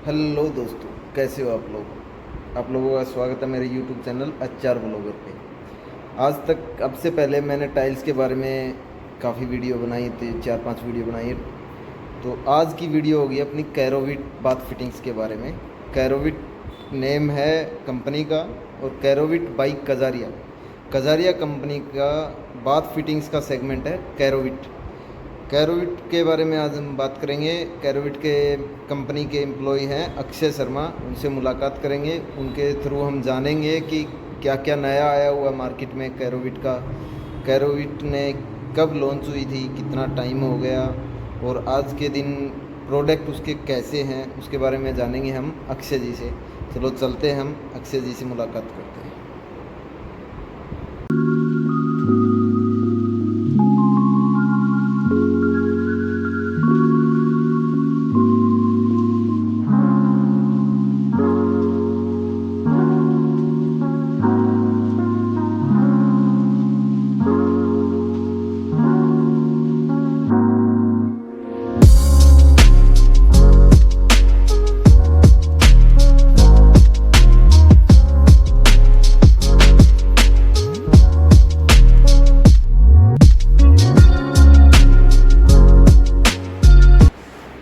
Hello दोस्तों, कैसे हो आप लोग। आप लोगों का स्वागत है मेरे यूट्यूब चैनल HR ब्लॉगर पे। आज तक अब से पहले मैंने टाइल्स के बारे में काफ़ी वीडियो बनाई थी, 4-5 वीडियो बनाई है। तो आज की वीडियो होगी अपनी कैरोविट बाथ फिटिंग्स के बारे में। कैरोविट नेम है कंपनी का और कैरोविट बाई कजारिया, कजारिया कंपनी का बाथ फिटिंग्स का सेगमेंट है कैरोविट। कैरोविट के बारे में आज हम बात करेंगे। कैरोविट के कंपनी के एम्प्लॉय हैं अक्षय शर्मा, उनसे मुलाकात करेंगे। उनके थ्रू हम जानेंगे कि क्या क्या नया आया हुआ मार्केट में कैरोविट का, कैरोविट ने कब लॉन्च हुई थी, कितना टाइम हो गया और आज के दिन प्रोडक्ट उसके कैसे हैं, उसके बारे में जानेंगे हम अक्षय जी से। चलो चलते हैं, हम अक्षय जी से मुलाकात करते हैं।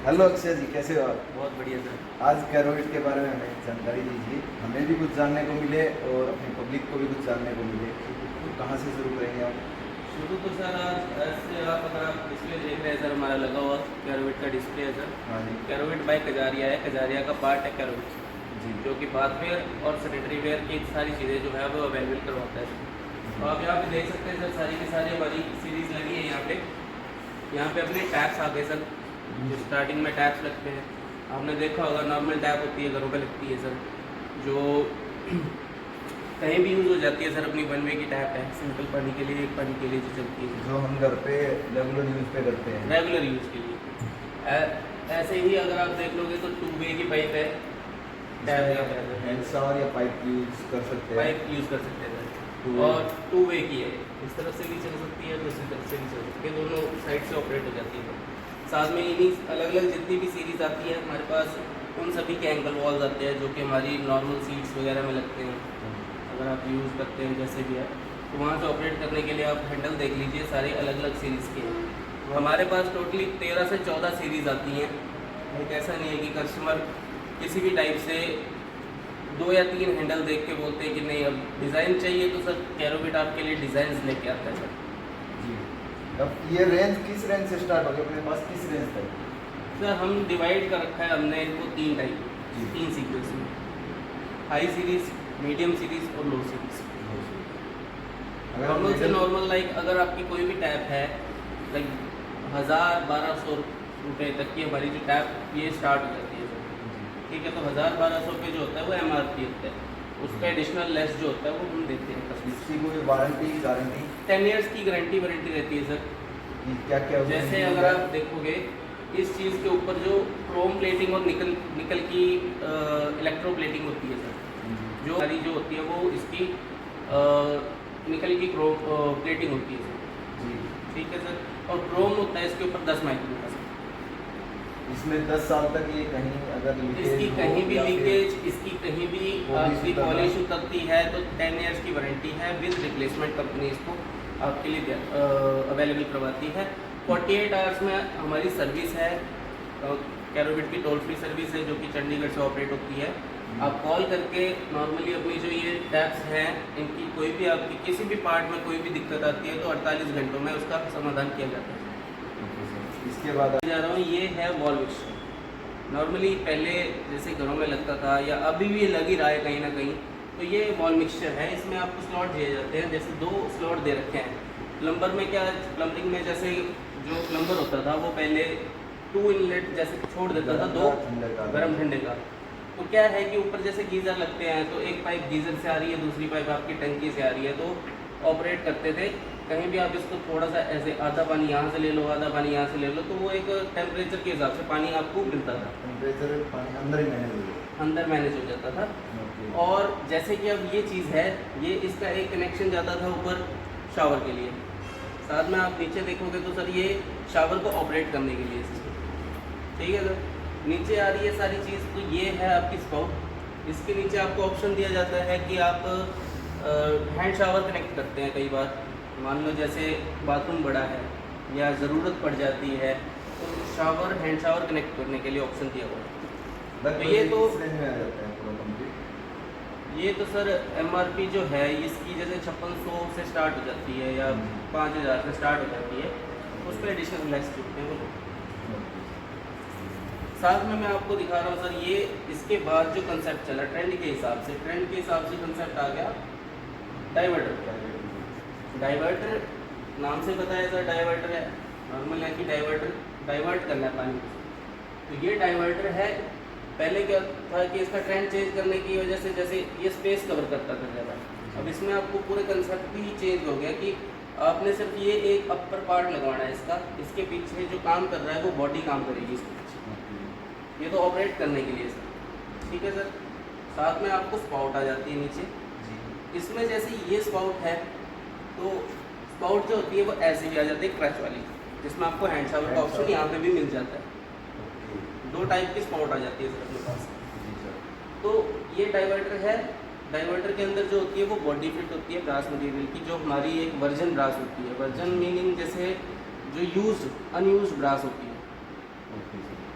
हेलो अक्षय जी, कैसे हो आप। बहुत बढ़िया सर। आज कैरोविट के बारे में हमें जानकारी दीजिए, हमें भी कुछ जानने को मिले और अपनी पब्लिक को भी कुछ जानने को मिले। तो कहाँ से शुरू करेंगे आप। शुरू तो सर आज ऐसे आप अगर आप डिस्प्ले देख रहे हैं सर, हमारा लगा हुआ कैरोविट का डिस्प्ले है सर। हाँ जी। कैरोविट बाय कजारिया है, कजारिया का पार्ट है कैरोविट जी। जो कि बाथवेयर और सैनिटरी वेयर की सारी चीज़ें जो है वो अवेलेबल करवाता है सर। तो आप यहाँ पे देख सकते हैं सर, सारी की सारी हमारी सीरीज़ लगी है यहाँ पे। यहाँ पे अपने टैप्स आ गए सर, जो स्टार्टिंग में टैप्स लगते हैं। आपने देखा होगा नॉर्मल टैप होती है, घरों पे लगती है सर, जो कहीं भी यूज़ हो जाती है सर। अपनी वन वे की टैप है, सिंपल पानी के लिए, एक पानी के लिए जो चलती है, जो हम घर पे रेगुलर यूज़ पे करते हैं। रेगुलर यूज़ के लिए। ऐसे ही अगर आप देख लोगे तो 2 वे की पाइप है, टैप यहाँ पे हैंड शावर या पाइप यूज़ कर सकते हैं। पाइप यूज़ कर सकते हैं Two सर। way। और 2 वे की है, इस तरफ से भी चल सकती है, दूसरी तरफ से भी चल सकती है, दोनों साइड से ऑपरेट हो जाती है। साथ में इन्हीं अलग अलग जितनी भी सीरीज़ आती है हमारे पास, उन सभी के एंगल वॉल्स आते हैं जो कि हमारी नॉर्मल सीट्स वगैरह में लगते हैं। अगर आप यूज़ करते हैं जैसे भी है, तो वहाँ से ऑपरेट करने के लिए आप हैंडल देख लीजिए, सारे अलग अलग सीरीज़ के हैं। हमारे पास टोटली 13 से 14 सीरीज़ आती हैं। एक ऐसा नहीं है कि कस्टमर किसी भी टाइप से 2 या 3 हैंडल देख के बोलते हैं कि नहीं अब डिज़ाइन चाहिए, तो सर कैरोविट आपके लिए डिज़ाइंस लेके आता है सर। जी। अब ये रेंज किस रेंज से स्टार्ट हो गया अपने पास, किस रेंज तक। सर हम डिवाइड कर रखा है हमने इनको 3 टाइप, जी। 3 सीक्वेंस में, हाई सीरीज़, मीडियम सीरीज़ और लो सीरीज़। नॉर्मल से नॉर्मल, लाइक अगर आपकी कोई भी टैप है, लाइक 1000-1200 रुपये तक की हमारी जो टैप ये स्टार्ट हो जाती है सर। ठीक है, तो 1000-1200 पे जो होता है वो MRP होता है, उस पर एडिशनल लेस जो होता है वो हम देते हैं कस्टमर। इसकी कोई वारंटी गारंटी 10 ईयर्स की गारंटी वारंटी रहती है सर। क्या क्या जैसे अगर आप देखोगे इस चीज़ के ऊपर जो क्रोम प्लेटिंग और निकल की इलेक्ट्रो प्लेटिंग होती है सर, जो हमारी जो होती है वो इसकी निकल की क्रोम प्लेटिंग होती है सर। जी। ठीक है सर, और क्रोम होता है इसके ऊपर 10 माइक्रोन का सर। इसमें 10 साल तक ये कहीं अगर इसकी कहीं भी लीकेज, इसकी कहीं भी आपकी उतरना। पॉलिश उतरती है तो 10 ईयर्स की वारंटी है विद रिप्लेसमेंट। कंपनी इसको आपके लिए अवेलेबल करवाती है। 48 आवर्स में हमारी सर्विस है, कैरोविट की टोल फ्री सर्विस है जो कि चंडीगढ़ से ऑपरेट होती है। आप कॉल करके नॉर्मली अपनी जो ये टैप्स हैं इनकी कोई भी आपकी किसी भी पार्ट में कोई भी दिक्कत आती है तो 48 घंटों में उसका समाधान किया जाता है। इसके बाद जा रहा हूँ, ये है वॉल मिक्सचर। नॉर्मली पहले जैसे घरों में लगता था या अभी भी लग ही रहा है कहीं ना कहीं, तो ये वॉल मिक्सचर है। इसमें आपको स्लॉट दिए जाते हैं, जैसे 2 स्लॉट दे रखे हैं। प्लम्बर में क्या, प्लम्बिंग में जैसे जो प्लम्बर होता था वो पहले 2 इनलेट जैसे छोड़ देता था, 2 गर्म ठंडे का। तो क्या है कि ऊपर जैसे गीज़र लगते हैं, तो एक पाइप गीज़र से आ रही है, दूसरी पाइप आपकी टंकी से आ रही है, तो ऑपरेट करते थे। कहीं भी आप इसको थोड़ा सा ऐसे आधा पानी यहाँ से ले लो, आधा पानी यहाँ से ले लो, तो वो एक टेम्परेचर के हिसाब से पानी आपको मिलता था, टेम्परेचर पानी अंदर ही मैनेज हो गया। अंदर मैनेज हो जाता था। ओके। और जैसे कि अब ये चीज़ है, ये इसका एक कनेक्शन जाता था ऊपर शावर के लिए, साथ में आप नीचे देखोगे तो सर ये शावर को ऑपरेट करने के लिए सिस्टम। ठीक है सर, नीचे आ रही है सारी चीज़, तो ये है आपकी स्पाउट। इसके नीचे आपको ऑप्शन दिया जाता है कि आप हैंड शावर कनेक्ट करते हैं। कई बार मान लो जैसे बाथरूम बड़ा है या ज़रूरत पड़ जाती है, तो शावर हैंड शावर कनेक्ट करने के लिए ऑप्शन दिया हुआ है। तो ये तो रेंज में आ जाता है पूरा कंप्लीट। ये तो सर MRP जो है इसकी जैसे 5600 से स्टार्ट हो जाती है या 5000 से स्टार्ट हो जाती है, उस पर एडिशनल लेस चुकते हैं वो लोग। साथ में मैं आपको दिखा रहा हूँ सर, ये इसके बाद जो कंसेप्ट चला ट्रेंड के हिसाब से कंसेप्ट आ गया डाइवर्टर। डाइवर्टर नाम से बताया सर, डाइवर्टर है, नॉर्मल है कि डाइवर्टर डाइवर्ट करना है पानी। तो ये डाइवर्टर है। पहले क्या था कि इसका ट्रेंड चेंज करने की वजह से जैसे ये स्पेस कवर करता था ज़्यादा, अब इसमें आपको पूरे कंसेप्ट ही चेंज हो गया कि आपने सिर्फ ये एक अपर पार्ट लगवाना है इसका, इसके पीछे जो काम कर रहा है वो बॉडी काम करेगी इसके पीछे। ये तो ऑपरेट करने के लिए सर, ठीक है सर। साथ में आपको स्पाउट आ जाती है नीचे। इसमें जैसे ये स्पाउट है, तो स्पाउट जो होती है वो ऐसे भी आ जाती है क्रश वाली, जिसमें आपको हैंड शावर का ऑप्शन यहाँ पे भी मिल जाता है। दो टाइप की स्पाउट आ जाती है सर अपने पास। तो ये डाइवर्टर है। डाइवर्टर के अंदर जो होती है वो बॉडी फिट होती है ब्रास मटेरियल की, जो हमारी एक वर्जन ब्रास होती है। वर्जन मीनिंग जैसे जो अनयूज ब्रास होती है।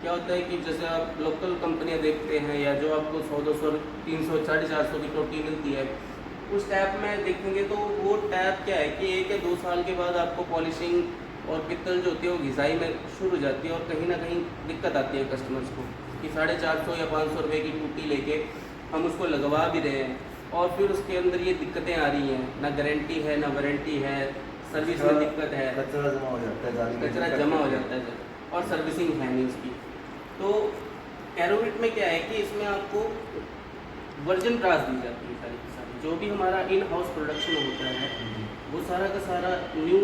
क्या होता है कि जैसे आप लोकल कंपनियां देखते हैं या जो आपको 100, 200, 300, 450 की टोटी मिलती है, उस टैप में देखेंगे तो वो टैप क्या है कि 1 या 2 साल के बाद आपको पॉलिशिंग और पित्तल जो होती है वो घिसाई में शुरू हो जाती है, और कहीं ना कहीं दिक्कत आती है कस्टमर्स को कि 450 या 500 रुपये की टूटी लेके हम उसको लगवा भी रहे हैं, और फिर उसके अंदर ये दिक्कतें आ रही हैं, ना गारंटी है ना वारंटी है, सर्विस में दिक्कत है, कचरा जमा हो जाता है, कचरा जमा हो जाता है और सर्विसिंग है नहीं उसकी। तो कैरोविट में क्या है कि इसमें आपको वर्जन ब्रास दी जाती है सारी की सारी, जो भी हमारा इन हाउस प्रोडक्शन होता है वो सारा का सारा न्यू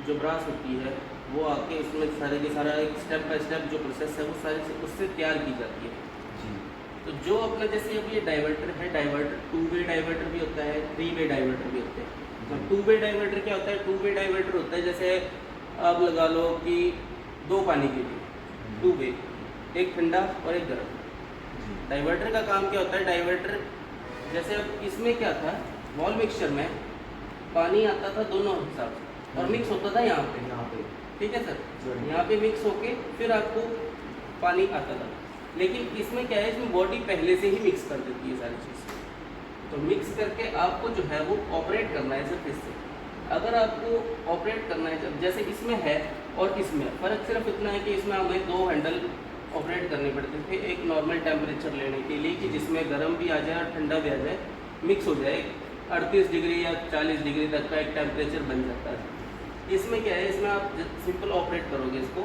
जो ब्रास होती है वो आके उसमें सारे के सारा एक स्टेप बाय स्टेप जो प्रोसेस है वो सारी उससे तैयार की जाती है। तो जो अपना जैसे अब ये डाइवर्टर है, डाइवर्टर 2 वे डाइवर्टर भी होता है, 3 वे डाइवर्टर भी होते हैं। तो 2 वे डाइवर्टर क्या होता है? 2 वे डाइवर्टर होता है जैसे आप लगा लो कि 2 पानी के लिए 2 वे, एक ठंडा और एक गर्म। डाइवर्टर का काम क्या होता है? डाइवर्टर जैसे अब इसमें क्या था, वॉल मिक्सचर में पानी आता था दोनों हिसाब से और मिक्स होता था यहाँ पे, ठीक है सर, यहाँ पे मिक्स होके फिर आपको पानी आता था। लेकिन इसमें क्या है, इसमें बॉडी पहले से ही मिक्स कर देती है सारी चीज़, तो मिक्स करके आपको जो है वो ऑपरेट करना है सिर्फ इससे। अगर आपको ऑपरेट करना है जैसे इसमें है और इसमें फ़र्क सिर्फ इतना है कि इसमें हमें 2 हैंडल ऑपरेट करने पड़ते थे, एक नॉर्मल टेम्परेचर लेने के लिए कि जिसमें गर्म भी आ जाए और ठंडा भी आ जाए, मिक्स हो जाए, 38 डिग्री या 40 डिग्री तक का एक टेम्परेचर बन जाता है। इसमें क्या है, इसमें आप सिंपल ऑपरेट करोगे, इसको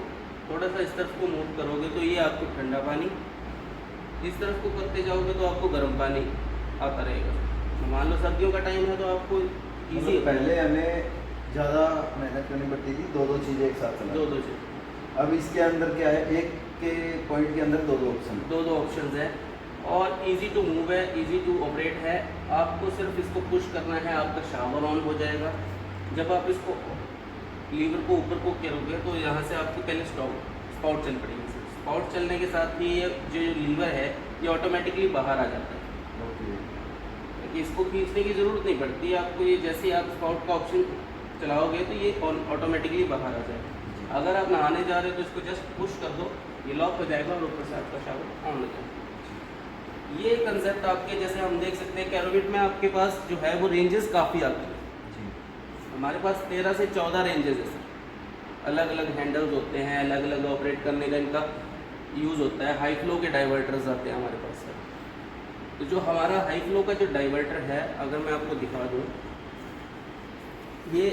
थोड़ा सा इस तरफ को मूव करोगे तो ये आपको ठंडा पानी, इस तरफ को करते जाओगे तो आपको गर्म पानी आता रहेगा। मान लो सर्दियों का टाइम है तो आपको इजी, पहले हमें ज़्यादा मेहनत करनी पड़ती थी, 2-2 चीज़ें एक साथ चलाना। 2-2 चीज़। अब इसके अंदर क्या है, एक के पॉइंट के अंदर 2-2 ऑप्शन, 2-2 ऑप्शन है और इजी टू मूव है, इजी टू ऑपरेट है। आपको सिर्फ इसको पुश करना है, आपका शावर ऑन हो जाएगा। जब आप इसको लीवर को ऊपर को करोगे तो यहाँ से आपको पहले स्पाउट चल पड़ेगी। स्पाउट चलने के साथ ही ये जो लीवर है ये ऑटोमेटिकली बाहर आ जाता है। इसको खींचने की ज़रूरत नहीं पड़ती आपको, ये जैसे ही आप स्पाउट का ऑप्शन चलाओगे तो ये ऑटोमेटिकली बाहर आ जाएगा। अगर आप नहाने जा रहे हो तो इसको जस्ट पुश कर दो, ये लॉक हो जाएगा और ऊपर से आपका शावर ऑन हो जाएगा। ये कंसेप्ट आपके जैसे हम देख सकते हैं कैरोविट में आपके पास जो है वो रेंजेस काफ़ी आती है। हमारे पास 13 से 14 रेंजेस है सर, अलग अलग हैंडल्स होते हैं, अलग अलग ऑपरेट करने का इनका यूज़ होता है। हाई फ्लो के डाइवर्टर्स आते हैं हमारे पास सर। तो जो हमारा हाई फ्लो का जो डाइवर्टर है, अगर मैं आपको दिखा दूँ, ये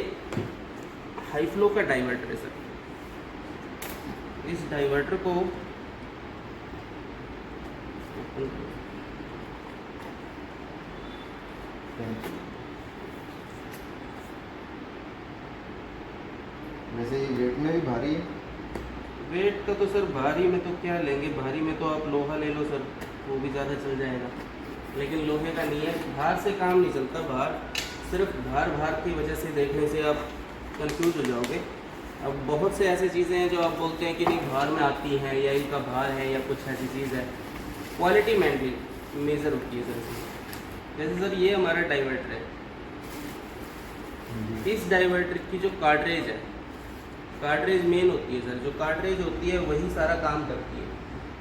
हाई फ्लो का डाइवर्टर है सर। इस डाइवर्टर को वैसे ये वेट में भी भारी है। वेट का तो सर भारी में तो क्या लेंगे, भारी में तो आप लोहा ले लो सर, वो भी ज़्यादा चल जाएगा, लेकिन लोहे का नहीं है। भार से काम नहीं चलता, भार सिर्फ भार की वजह से देखने से आप कंफ्यूज हो जाओगे। अब बहुत से ऐसी चीज़ें हैं जो आप बोलते हैं कि नहीं भार में आती हैं या इनका भार है या कुछ ऐसी चीज़ है, क्वालिटी मेजर होती है सर इसमें। जैसे सर ये हमारा डाइवर्टर है, इस डाइवर्टर की जो कार्ट्रेज है, कार्ट्रेज मेन होती है सर, जो कार्ट्रेज होती है वही सारा काम करती है।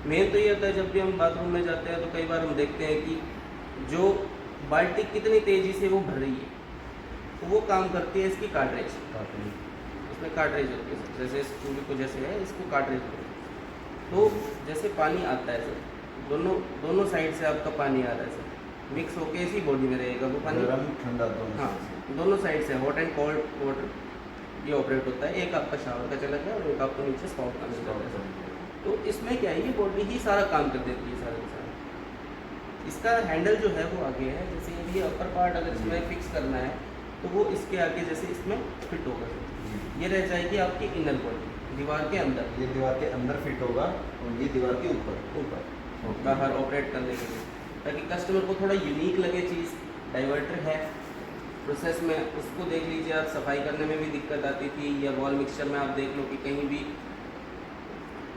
मेन तो ये होता है जब भी हम बाथरूम में जाते हैं तो कई बार हम देखते हैं कि जो बाल्टी कितनी तेज़ी से वो भर रही है, तो वो काम करती है इसकी कार्ट्रेज। इसमें कार्ट्रेज होती है सर, जैसे इस चूल्हे को जैसे है इसको कार्ट्रेज होती है। तो जैसे पानी आता है सर, दोनों साइड से आपका पानी आ रहा है सर, मिक्स होके इसी बॉडी में रहेगा वो पानी, गरम ठंडा दोनों। हाँ दोनों साइड से हॉट एंड कोल्ड वाटर ये ऑपरेट होता है। एक आपका शावर का चला गया और एक आपको नीचे स्पाउट का चला गया। तो इसमें क्या है, ये बॉडी ही सारा काम कर देती है सारा का सारा। इसका हैंडल जो है वो आगे है, जैसे ये अपर पार्ट अगर इसमें फिक्स करना है तो वो इसके आगे जैसे इसमें फिट होगा, ये रह जाएगी आपकी इनर बॉडी दीवार के अंदर, ये दीवार के अंदर फिट होगा और ये दीवार के ऊपर बाहर ऑपरेट करने के लिए, ताकि कस्टमर को थोड़ा यूनिक लगे चीज़। डाइवर्टर है प्रोसेस में, उसको देख लीजिए आप, सफाई करने में भी दिक्कत आती थी, या वॉल मिक्सचर में आप देख लो कि कहीं भी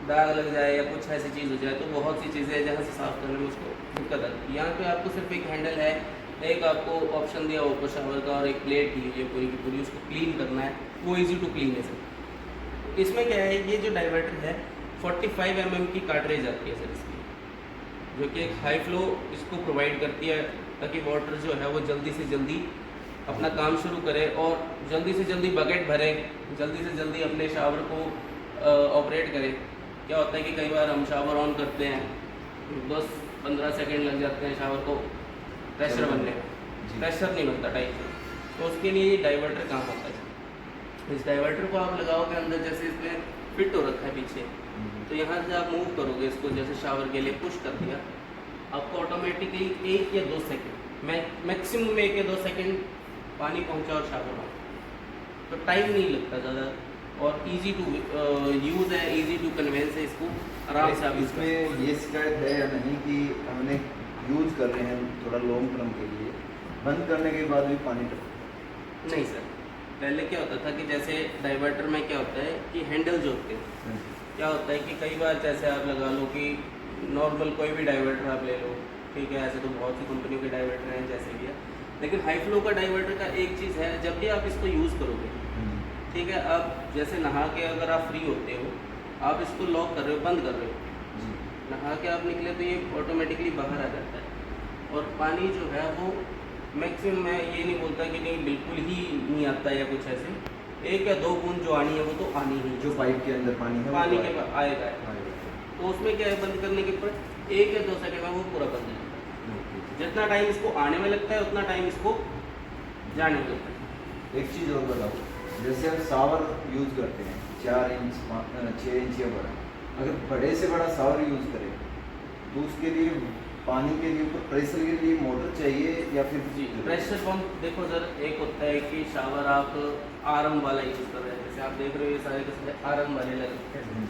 दाग लग जाए या कुछ ऐसी चीज़ हो जाए, तो बहुत सी चीज़ें जहाँ से साफ़ करने में उसको दिक्कत आती है। यहाँ पे आपको सिर्फ एक हैंडल है, एक आपको ऑप्शन दिया ऊपर शावर का और एक प्लेट दी हुई है पूरी की पूरी, उसको क्लीन करना है, वो ईजी टू क्लीन है सर। इसमें क्या है, ये जो डाइवर्टर है 45 mm की कार्ट्रेज आती है सर इसकी, जो कि एक हाई फ्लो इसको प्रोवाइड करती है, ताकि वाटर जो है वो जल्दी से जल्दी अपना काम शुरू करे और जल्दी से जल्दी बकेट भरे, जल्दी से जल्दी अपने शावर को ऑपरेट करे। क्या होता है कि कई बार हम शावर ऑन करते हैं, 10-15 सेकेंड लग जाते हैं शावर को प्रेशर बनने में, प्रेशर नहीं बनता टाइम से, तो उसके लिए ये डाइवर्टर काम होता है। इस डाइवर्टर को आप लगाओगे अंदर, जैसे इसमें फिट हो रखा है पीछे, तो यहाँ से आप मूव करोगे इसको, जैसे शावर के लिए पुश कर दिया, आपको ऑटोमेटिकली 1 या 2 सेकेंड मैक्सिमम 1 या 2 सेकेंड पानी पहुँचा और शावर हो, तो टाइम नहीं लगता ज़्यादा और इजी टू यूज़ है, इजी टू कन्वेंस है, इसको आराम से आप इसमें ये शिकायत है या नहीं कि हमने यूज कर रहे हैं थोड़ा लॉन्ग टर्म के लिए, बंद करने के बाद भी पानी टपकता? नहीं सर, पहले क्या होता था कि जैसे डाइवर्टर में क्या होता है कि हैंडल जो होते हैं, क्या होता है कि कई बार जैसे आप लगा लो कि नॉर्मल कोई भी डाइवर्टर आप ले लो, ठीक है, ऐसे तो बहुत सी कंपनियों के डाइवर्टर हैं जैसे भी है, लेकिन हाई फ्लो का डाइवर्टर का एक चीज़ है, जब भी आप इसको यूज़ करोगे, ठीक है, आप जैसे नहा के अगर आप फ्री होते हो, आप इसको लॉक कर रहे हो, बंद कर रहे हो, नहा के आप निकले तो ये ऑटोमेटिकली बाहर आ जाता है और पानी जो है वो मैक्सिमम, मैं ये नहीं बोलता कि नहीं बिल्कुल ही नहीं आता या कुछ ऐसे, 1 या 2 बूंद जो आनी है वो तो आनी ही, जो पाइप के अंदर पानी है पानी के आएगा। तो उसमें क्या है, बंद करने के ऊपर 1 या 2 सेकंड में वो पूरा बंद हो जाता है। जितना टाइम इसको आने में लगता है उतना टाइम इसको जाने में लगता है। एक चीज़ और बताओ, जैसे हम शावर यूज़ करते हैं 4 इंच 6 इंच या बड़ा, अगर बड़े से बड़ा शावर यूज़ करें तो उसके लिए पानी के लिए ऊपर प्रेशर के लिए मोटर चाहिए या फिर जी प्रेशर पंप? देखो सर, एक होता है कि शावर आप आरएम वाला यूज़ कर रहे हैं, जैसे आप देख रहे हो ये सारे के सारे आरएम वाले लगे हैं,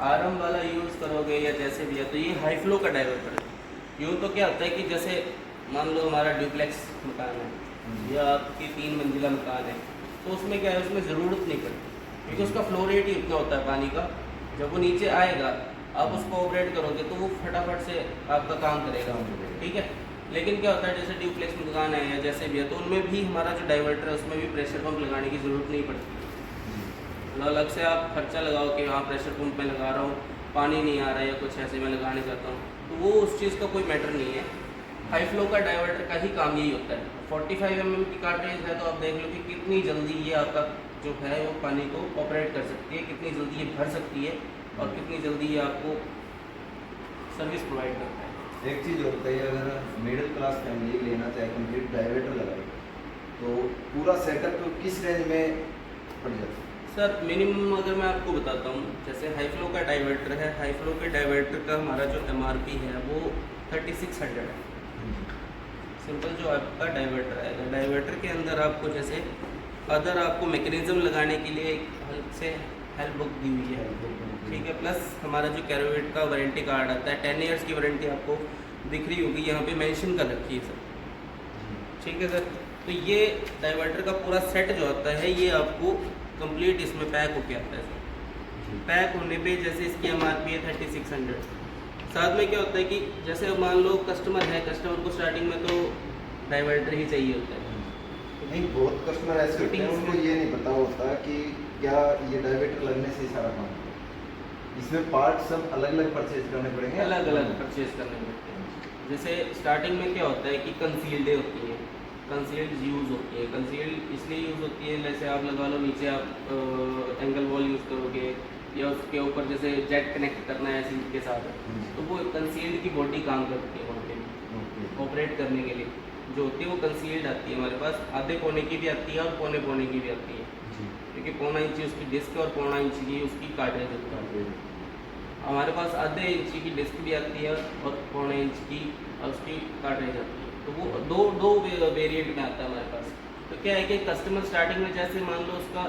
आरएम वाला यूज़ करोगे या जैसे भी है, तो ये हाई फ्लो का डाइवर्टर है। यूँ तो क्या होता है कि जैसे मान लो हमारा ड्यूप्लेक्स मकान है या आपकी 3 मंजिला मकान है, तो उसमें क्या है, उसमें ज़रूरत नहीं पड़ती, क्योंकि उसका फ्लो रेट ही इतना होता है पानी का, जब वो नीचे आएगा आप उसको ऑपरेट करोगे तो वो फटाफट से आपका काम करेगा, ठीक है। लेकिन क्या होता है, जैसे ड्यूप्लेक्स मकान है या जैसे भी है, तो उनमें भी हमारा जो डाइवर्टर है उसमें भी प्रेशर पंप लगाने की ज़रूरत नहीं पड़ती। अलग से आप खर्चा लगाओ कि हाँ प्रेशर पंप में लगा रहा हूँ, पानी नहीं आ रहा है या कुछ ऐसे मैं लगाने चाहता हूँ, तो वो उस चीज़ का कोई मैटर नहीं है। हाई फ्लो का डाइवर्टर का ही काम यही होता है। 45 mm की कार्ट्रेज है, तो आप देख लो कि कितनी जल्दी ये आपका जो है वो पानी को ऑपरेट कर सकती है, कितनी जल्दी ये भर सकती है और कितनी जल्दी ये आपको सर्विस प्रोवाइड करता है। एक चीज़ और बताइए, अगर मिडिल क्लास फैमिली लेना चाहे कंप्लीट डाइवर्टर लगाए तो पूरा सेटअप तो किस रेंज में पड़ जाता है? सर मिनिमम अगर मैं आपको बताता हूँ, जैसे हाई फ्लो का डाइवर्टर है, हाई फ्लो के डाइवर्टर का हमारा जो MRP है वो 3600 है। सिंपल जो आपका डाइवर्टर आएगा, डाइवर्टर के अंदर आपको जैसे अदर आपको मैकेनिज्म लगाने के लिए एक हल्क से हेल्प बुक दी हुई है, ठीक है, प्लस हमारा जो कैरोवेट का वारंटी कार्ड आता है, 10 ईयर्स की वारंटी आपको दिख रही होगी, यहाँ पे मेंशन कर रखी है सर, ठीक है सर। तो ये डाइवर्टर का पूरा सेट जो आता है ये आपको कंप्लीट इसमें पैक होके आता है सर। पैक होने पे जैसे इसकी MRP है 3600। साथ में क्या होता है कि जैसे अब मान लो कस्टमर है, कस्टमर को स्टार्टिंग में तो डाइवर्टर ही चाहिए होता है। नहीं, बहुत कस्टमर ऐसे होते हैं उनको ये नहीं पता होता कि क्या ये डाइवर्टर लगने से ही सारा काम होता है। इसमें पार्ट सब अलग अलग परचेज करने पड़ेंगे, अलग अलग परचेज करने पड़ते हैं। जैसे स्टार्टिंग में क्या होता है कि कंसील्ड होती है, कंसील्ड यूज़ होती है। कंसील्ड इसलिए यूज़ होती है, जैसे आप लगा लो नीचे आप एंगल वॉल यूज़ करोगे या उसके ऊपर जैसे जेट कनेक्ट करना है सिंक के साथ, तो वो कंसील्ड की बॉडी काम करती है वहाँ पे ऑपरेट करने के लिए जो होती है वो कंसील्ड आती है हमारे पास। आधे पौने की भी आती है और पौने पौने की भी आती है, क्योंकि पौना इंची उसकी डिस्क और पौना इंची की उसकी कार्ट्रिज होती है। हमारे पास आधे इंची की डिस्क भी आती है और पौने इंच की उसकी कार्ट्रिज आती है। तो वो दो वेरिएंट में आता है हमारे पास। तो क्या है कि कस्टमर स्टार्टिंग में जैसे मान लो उसका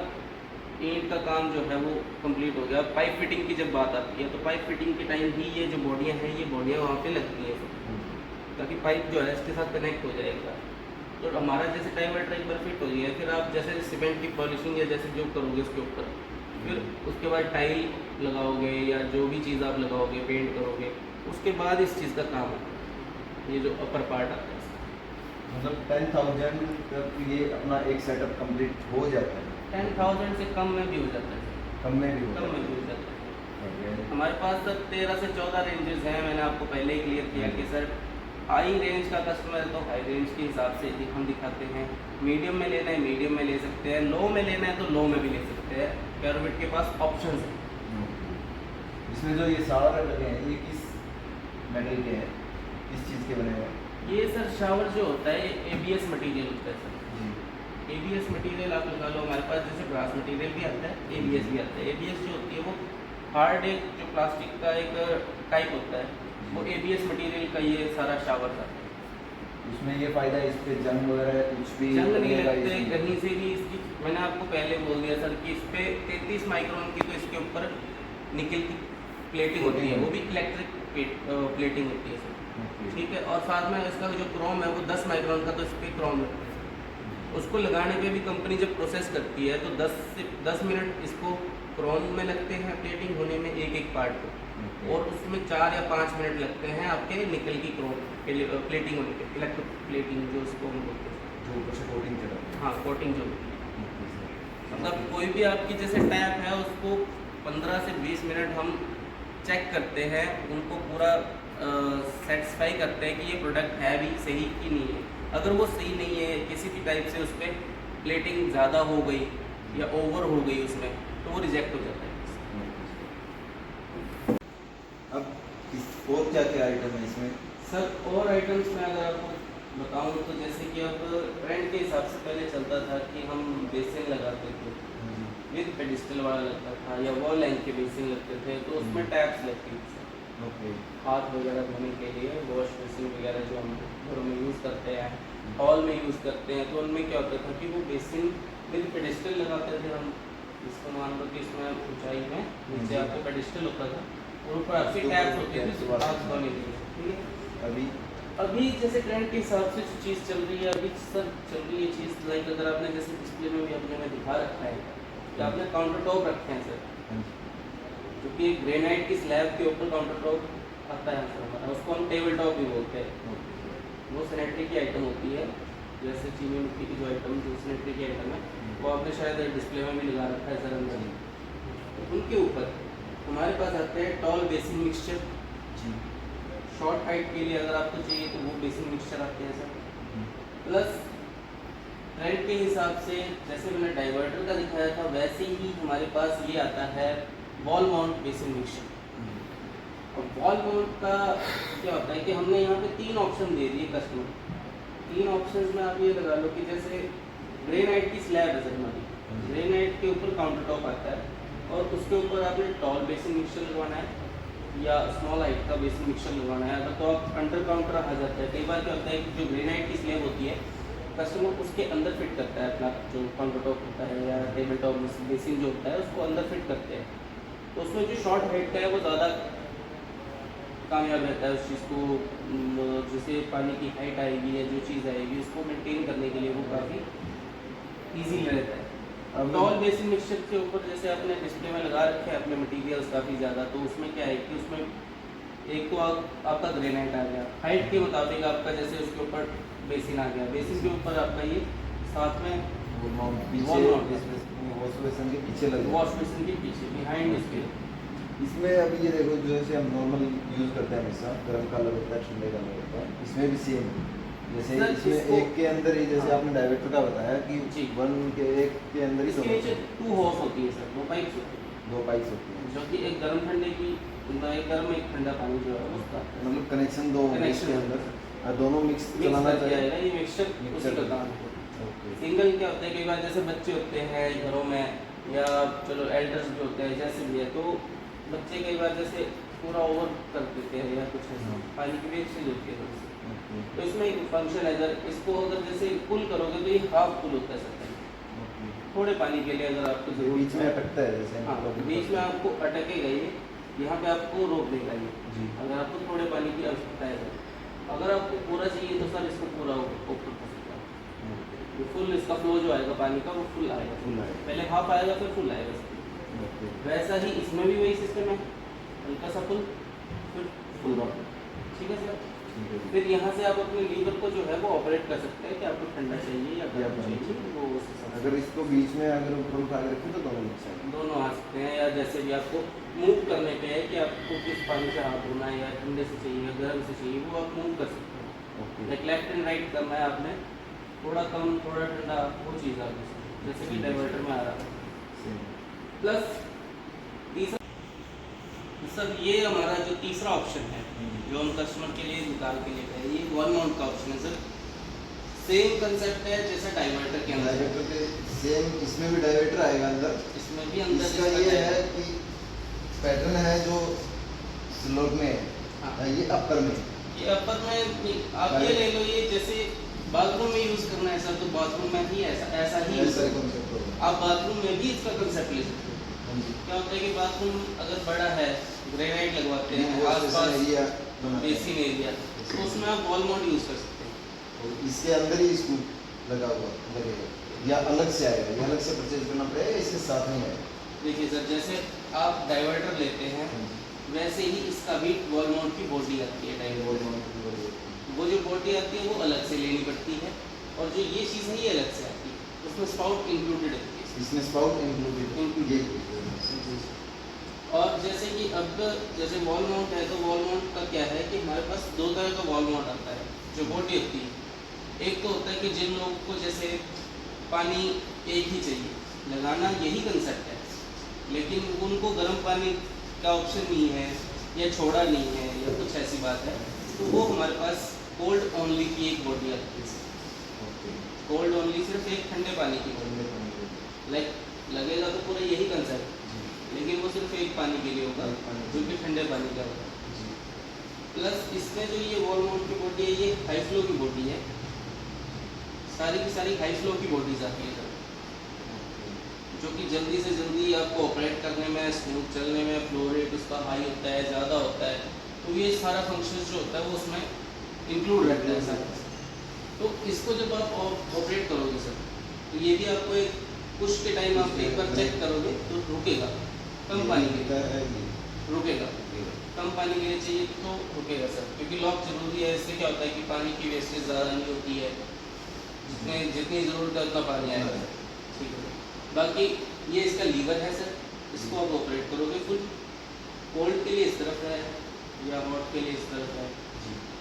ईंट का काम जो है वो कंप्लीट हो गया, पाइप फिटिंग की जब बात आती है तो पाइप फिटिंग के टाइम भी ये जो बॉडियाँ हैं ये बॉडियाँ वहाँ पे लगती हैं ताकि पाइप जो है इसके साथ कनेक्ट हो जाएगा। तो हमारा जैसे डाइवर्टर एक बार फिट हो गया, फिर आप जैसे सीमेंट की पॉलिशिंग या जैसे जो करोगे उसके ऊपर, फिर उसके बाद टाइल लगाओगे या जो भी चीज़ आप लगाओगे, पेंट करोगे, उसके बाद इस चीज़ का काम होता है। ये जो अपर पार्ट आता है मतलब 10,000 तक ये अपना एक सेटअप कंप्लीट हो जाता है। 10,000 से कम में भी हो जाता है, कम में भी हो कम जाता में भी हो जाता है। है। हमारे पास सर 13 से 14 रेंजेस हैं। मैंने आपको पहले ही क्लियर किया कि सर हाई रेंज का कस्टमर है तो हाई रेंज के हिसाब से हम दिखाते हैं। मीडियम में लेना है मीडियम में ले सकते हैं, लो में लेना है तो लो में भी ले सकते हैं। कैरोबिट के पास ऑप्शन है। इसमें जो ये शावर लगे हैं ये किस मेटल के हैं, किस चीज़ के बने हुए हैं? ये सर शावर जो होता है ABS मटेरियल होता है सर। ABS मटेरियल आप लगा लो, हमारे पास जैसे ब्रास मटेरियल भी आता है, ABS भी आता है। ABS जो होती है वो हार्ड एक जो प्लास्टिक का एक टाइप होता है, वो ABS मटेरियल का ये सारा शावर था। उसमें ये फायदा है, इस पे जंग वगैरह कुछ भी जंग नहीं लगेगा लगते इसमें? कहीं से भी। इसकी मैंने आपको पहले बोल दिया सर कि इस पे 33 माइक्रोन की तो इसके ऊपर निकल की प्लेटिंग होती है, वो भी इलेक्ट्रिक प्लेटिंग होती है सर। ठीक है, और साथ में इसका जो क्रोम है वो 10 माइक्रोन का, तो इस पर क्रोम लगता है। उसको लगाने पे भी कंपनी जब प्रोसेस करती है तो 10 मिनट इसको क्रोम में लगते हैं प्लेटिंग होने में एक पार्ट को, और उसमें 4 या 5 मिनट लगते हैं आपके निकल की क्रोम प्लेटिंग होने पे, इलेक्ट्रिक प्लेटिंग जो उसको हम बोलते हैं, जो ऊपर से कोटिंग चढ़ा हाँ कोटिंग जो होती है। मतलब कोई भी आपकी जैसे टैप है उसको 15 से 20 मिनट हम चेक करते हैं, उनको पूरा सेटिस्फाई करते हैं कि ये प्रोडक्ट है भी सही कि नहीं है। अगर वो सही नहीं है, किसी भी टाइप से उस पर प्लेटिंग ज़्यादा हो गई या ओवर हो गई उसमें, तो वो रिजेक्ट हो जाता है। अब और क्या क्या आइटम है इसमें? सर और आइटम्स में अगर आपको बताऊं तो जैसे कि अब ट्रेंड के हिसाब से पहले चलता था कि हम बेसिन लगाते थे, विद पेडिस्टल वाला लगता था, या वॉल लाइन के बेसिन लगते थे, तो उसमें टैप्स लगती थी ओके। हाथ वगैरह धोने के लिए, वॉश बेसिन वगैरह जो हम घरों में यूज़ करते हैं, हॉल में यूज़ करते हैं। तो उनमें क्या होता था कि वो बेसिन विद पेडिस्टल लगाते थे हम। इसको मान लो कि इसमें ऊंचाई में नीचे आपको पेडिस्टल होता था और ऊपर आपकी टैप्स होती थी हाथ धोने के लिए। ठीक है, अभी जैसे ट्रेंड के हिसाब से जो चीज़ चल रही है, अभी सर चल रही है चीज़ लाइक, अगर आपने जैसे डिस्प्ले में भी अपने में दिखा रखा है कि आपने काउंटर टॉप रखे हैं सर, क्योंकि ग्रेनाइट की स्लैब के ऊपर काउंटर टॉप आता है सर हमारा, उसको हम टेबल टॉप भी बोलते हैं। वो सैनिटरी की आइटम होती है, जैसे चीनी मिट्टी की जो आइटम जो सैनिटरी की आइटम है वो आपने शायद डिस्प्ले में भी लगा रखा है सर अंदर। तो उनके ऊपर हमारे पास आते हैं tall basin mixture. Short height के लिए अगर आपको चाहिए तो वो बेसिन मिक्सचर आते हैं सर। प्लस ट्रेंड के हिसाब से जैसे मैंने डाइवर्टर का दिखाया था वैसे ही हमारे पास ये आता है वॉल माउंट बेसिन मिक्सचर। और वॉल माउंट का क्या होता है कि हमने यहाँ पे 3 ऑप्शन दे दिए कस्टमर। 3 ऑप्शंस में आप ये लगा लो कि जैसे ग्रेनाइट की स्लैब है सर हमारी, ग्रेनाइट के ऊपर काउंटर टॉप आता है और उसके ऊपर आपने टॉल बेसिन मिक्सचर लगवाना है या स्मॉल हाइट का बेसिन मिक्सचर लगवाना है। अगर तो आप अंडर काउंटर आ जाता है, कई बार क्या होता है कि जो ग्रेनाइट की स्लैब होती है कस्टमर उसके अंदर फिट करता है अपना जो काउंटर टॉप होता है या टेबल टॉप बेसिन जो होता है उसको अंदर फिट करते हैं। तो उसमें जो शॉर्ट हाइट का है वो ज़्यादा कामयाब रहता है उस चीज़ को, जिस जिससे पानी की हाइट आएगी या जो चीज़ आएगी उसको मेंटेन करने के लिए वो काफ़ी ईजी रहता है। अब टॉल बेसिन मिक्सचर के ऊपर जैसे आपने डिस्प्ले में लगा रखे हैं अपने मटेरियल्स काफ़ी ज़्यादा, तो उसमें क्या है कि उसमें एक तो आपका ग्रेनाइट आ गया, हाइट के मुताबिक आपका जैसे उसके ऊपर बेसिन आ गया, बेसिन के ऊपर आपका ये साथ में वो माउंट Wall पीछे mount। वॉश बेसिन के पीछे लगे वॉश बेसिन के पीछे बिहाइंड इसके। इसमें अभी ये देखो जैसे हम नॉर्मल यूज़ करते हैं हमेशा, गर्म का अलग होता है, ठंडे का अलग होता है, इसमें भी सेम जैसे सर, इसमें इसको- एक के अंदर ही जैसे हाँ। आपने डायरेक्टर का बताया कि जी। वन के एक के अंदर ही इसके नीचे दोनों 2 हॉर्स होती है सर, 2 पाइप्स होती है, दो पाइप्स होती हैं, जो कि एक गर्म ठंडे की, एक गर्म एक ठंडा पानी जो है उसका मतलब कनेक्शन दो होंगे Connection इसके अंदर और दोनों मिक्स मिक्स चलाना करके चाहिए। आएगा। ये मिक्सचर उसी का काम है। ओके सिंगल क्या होता है, कई बार जैसे बच्चे होते हैं घरों में या चलो एल्डर्स भी होते हैं जैसे भी है, तो बच्चे कई बार जैसे पूरा ओवर कर देते हैं या कुछ ऐसा, हाँ। पानी की वेस्टेज होती है थोड़ी सी। ओके तो इसमें एक फंक्शन है, अगर इसको अगर जैसे पुल करोगे तो ये हाफ पुल होता है सकता है ओके थोड़े पानी के लिए, अगर आपको जो बीच में अटकता है जैसे हाँ बीच में आपको अटकेगा ये, यहाँ पे आपको रोक देगा ये, जी अगर आपको थोड़े पानी की आवश्यकता है तो। अगर आपको पूरा चाहिए तो सर इसको पूरा ऊपर कर सकते हैं, ओके ये फुल इसका फ्लो जो आएगा पानी का वो फुल आएगा, फुल आएगा। पहले हाफ आएगा फिर फुल आएगा इसमें। ओके वैसा ही इसमें भी वही सिस्टम है, हल्का सा फुल फिर फुल रॉक, ठीक है सर। ठीक है फिर यहाँ से आप अपने लीवर को जो है वो ऑपरेट कर सकते हैं कि आपको ठंडा चाहिए या या गर्म गर्म चाहिए, वो उस हिसाब से अगर इसको बीच में अगर ऊपर उठा के रखें तो दोनों मिक्स आएंगे। दोनों आ सकते हैं, या जैसे भी आपको मूव करने पे है कि आपको किस पानी से हाथ धोना है, या ठंडे से चाहिए या गर्म से चाहिए, वो आप मूव कर सकते हैं। Okay like left and right करना है आपने, थोड़ा कम थोड़ा ठंडा, वो चीज़ आप कर सकते हैं, जैसे कि डाइवर्टर में आ रहा है। सेम प्लस तीसरा सर, ये हमारा जो तीसरा ऑप्शन है जो हम कस्टमर के लिए निकाल के लेते हैं, ये वॉल माउंट का ऑप्शन है सर। सेम कंसेप्ट है जैसा डाइवर्टर के अंदर है। डाइवर्टर के सेम इसमें भी डाइवर्टर आएगा अंदर। इसमें भी अंदर इसका ये है कि पैटर्न है जो स्लोप में हाँ। है, ये अपर में ये अपर में आप ये ले लो, ये जैसे बाथरूम में यूज़ करना है सर, तो बाथरूम में भी ऐसा ही यूज़ ऐसा करो। कॉन्सेप्ट होगा। आप बाथरूम में भी इसका कंसेप्ट ले सकते हो। हाँ जी क्या होता है कि बाथरूम अगर बड़ा है, ग्रेनाइट लगवाते हैं वो आसपास एरिया बनाते हैं। बेसिन एरिया, तो उसमें आप वॉल माउंट यूज़ कर सकते हैं। और इसके अंदर ही स्कूप लगा हुआ लगेगा या अलग से आएगा, ये अलग से परचेज करना पड़ेगा, इसके साथ नहीं आएगा। देखिए सर, जैसे आप डाइवर्टर लेते हैं वैसे ही इसका भी वॉल माउंट की बॉडी आती है डाइवर्टर। वो जो बॉडी आती है वो अलग से लेनी पड़ती है, और जो ये चीज़ है ये अलग से आती है, उसमें स्पाउट इंक्लूडेड होती है। इसमें स्पाउट इंक्लूडेड ये और जैसे कि अब जैसे वॉल माउंट है, तो वॉल माउंट का क्या है कि हमारे पास 2 तरह का वॉल माउंट आता है जो बॉडी होती है। एक तो होता है कि जिन लोगों को जैसे पानी एक ही चाहिए, लगाना यही कंसेप्ट है, लेकिन उनको गर्म पानी का ऑप्शन नहीं है या छोड़ा नहीं है या कुछ ऐसी बात है, तो वो हमारे पास कोल्ड ओनली की एक बॉडी आती है। कोल्ड ओनली सिर्फ एक ठंडे पानी की बॉडी, लाइक लगेगा तो पूरा यही कंसेप्ट, लेकिन वो सिर्फ एक पानी के लिए होगा जो कि ठंडे पानी का होगा। प्लस इसमें जो ये वॉल माउंट की बॉडी है ये हाई फ्लो की बॉडी है, सारी की सारी हाई फ्लो की बॉडीज आती है सर, जो कि जल्दी से जल्दी आपको ऑपरेट करने में, स्मूथ चलने में, फ्लो रेट उसका हाई होता है, ज़्यादा होता है, तो ये सारा फंक्शन जो होता है वो उसमें इंक्लूड रहता है सारा। तो इसको जब आप ऑपरेट करोगे सर, तो ये भी आपको एक पुश के टाइम आप एक बार चेक करोगे तो रुकेगा, कम पानी के लिए रुकेगा, कम पानी के लिए चाहिए तो रुकेगा सर, क्योंकि लॉक जरूरी है। इससे क्या होता है कि पानी की वेस्टेज ज़्यादा नहीं होती है, जितनी ज़रूरत है उतना पानी आएगा। ठीक है, बाकी ये इसका लीवर है सर, इसको आप ऑपरेट करोगे फुल, कोल्ड के लिए इस तरफ है या हॉट के लिए इस तरफ है,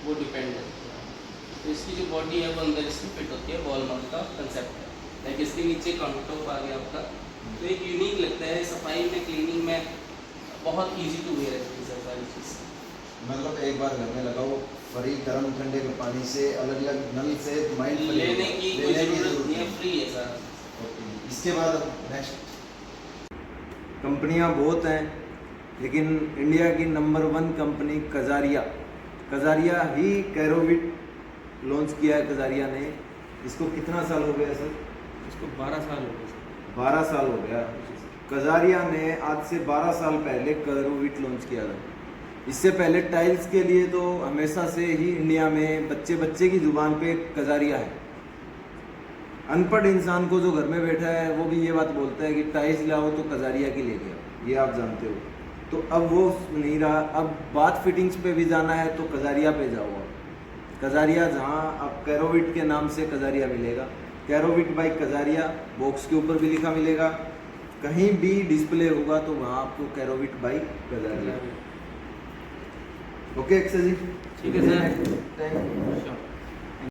वो डिपेंड है। तो इसकी जो बॉडी है वो अंदर इसकी फिट होती है, वॉल माउंट का कंसेप्ट है। लाइक इसके नीचे काउंटर टॉप आ गया आपका, तो एक यूनिक लगता है, सफाई में, क्लीनिंग में बहुत इजी टू वेयर रहती है सर सारी चीज़। मतलब एक बार घर में लगाओ, फ्री गर्म ठंडे के पानी से अलग अलग नल से माइंड लेने की कोई ज़रूरत नहीं है, फ्री है सर। इसके बाद नेक्स्ट कंपनियां बहुत हैं, लेकिन इंडिया की नंबर 1 कंपनी कजारिया ही कैरोविट लॉन्च किया है। कजारिया ने इसको कितना साल हो गया सर? इसको 12 साल हो गए सर। 12 साल हो गया। कजारिया ने आज से 12 साल पहले कैरोविट लॉन्च किया था। इससे पहले टाइल्स के लिए तो हमेशा से ही इंडिया में बच्चे बच्चे की जुबान पे कजारिया है। अनपढ़ इंसान को जो घर में बैठा है वो भी ये बात बोलता है कि टाइल्स लाओ तो कजारिया की लेके आओ, ये आप जानते हो। तो अब वो नहीं रहा, अब बात फिटिंग्स पे भी जाना है तो कजारिया पे जाओ आप। कजारिया जहाँ आप कैरोविट के नाम से कजारिया मिलेगा, कैरोविट बाई कजारिया बॉक्स के ऊपर भी लिखा मिलेगा, कहीं भी डिस्प्ले होगा तो वहाँ आपको कैरोविट बाई कजारिया। ओके अक्षय जी, ठीक है सर। Thank you. श्योर।